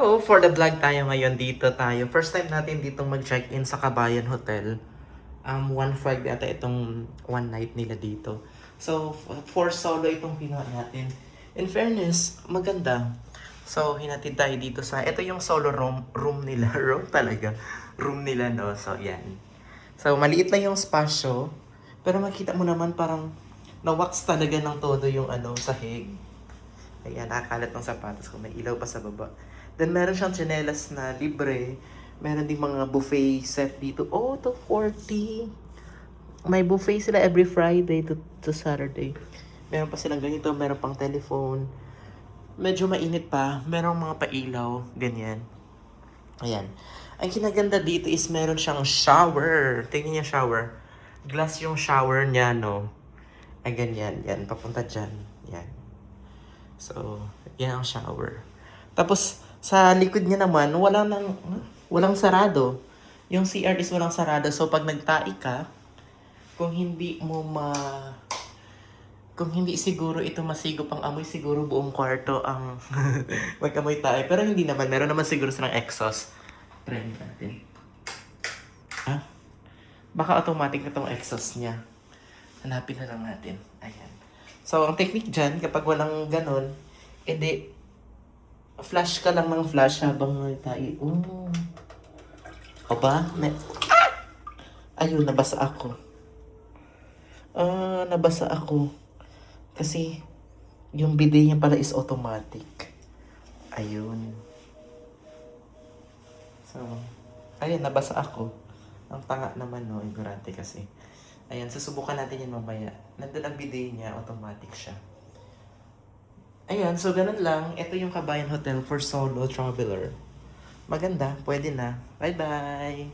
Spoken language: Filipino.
So, for the vlog tayo ngayon, dito tayo. First time natin dito mag-check-in sa Kabayan Hotel. 1.5 yata itong one night nila dito. So, for solo itong pinuha natin. In fairness, maganda. So, hinatid tayo dito sa... Ito yung solo room nila. Room talaga. Room nila, no? So, yan. So, maliit lang yung spasyo. Pero makita mo naman parang na-wax talaga ng todo yung sahig. Ayan, nakakalat ng sapatos ko. May ilaw pa sa baba. Then, meron siyang tsinelas na libre. Meron din mga buffet set dito. Oh, to 40. May buffet sila every Friday to Saturday. Meron pa silang ganito. Meron pang telephone. Medyo mainit pa. Meron mga pailaw. Ganyan. Ayan. Ang kinaganda dito is meron siyang shower. Tingnan niya shower. Glass yung shower niya, no? Ay, ganyan. Yan. Papunta dyan. Yan. So, yan ang shower. Tapos, sa likod niya naman, walang sarado. Yung CR is walang sarado. So, pag nagtai ka, kung hindi mo kung hindi siguro ito masigop ang amoy, siguro buong kwarto ang mag-amoy tayo. Pero hindi naman. Meron naman siguro silang exhaust. Try natin. Ah? Baka automatic na tong exhaust niya. Hanapin na lang natin. Ayan. So, ang technique dyan, kapag walang ganon, edi, flash ka lang ng flash habang tayo. O ba? Ayun, nabasa ako. Nabasa ako. Kasi, yung bidet niya pala is automatic. Ayun. So, ayun, nabasa ako. Ang tanga naman, no? Ignorante kasi. Ayan, susubukan natin yan mamaya. Nandun ang bidet niya, automatic siya. Ayan, so ganun lang. Ito yung Kabayan Hotel for solo traveler. Maganda, pwede na. Bye-bye!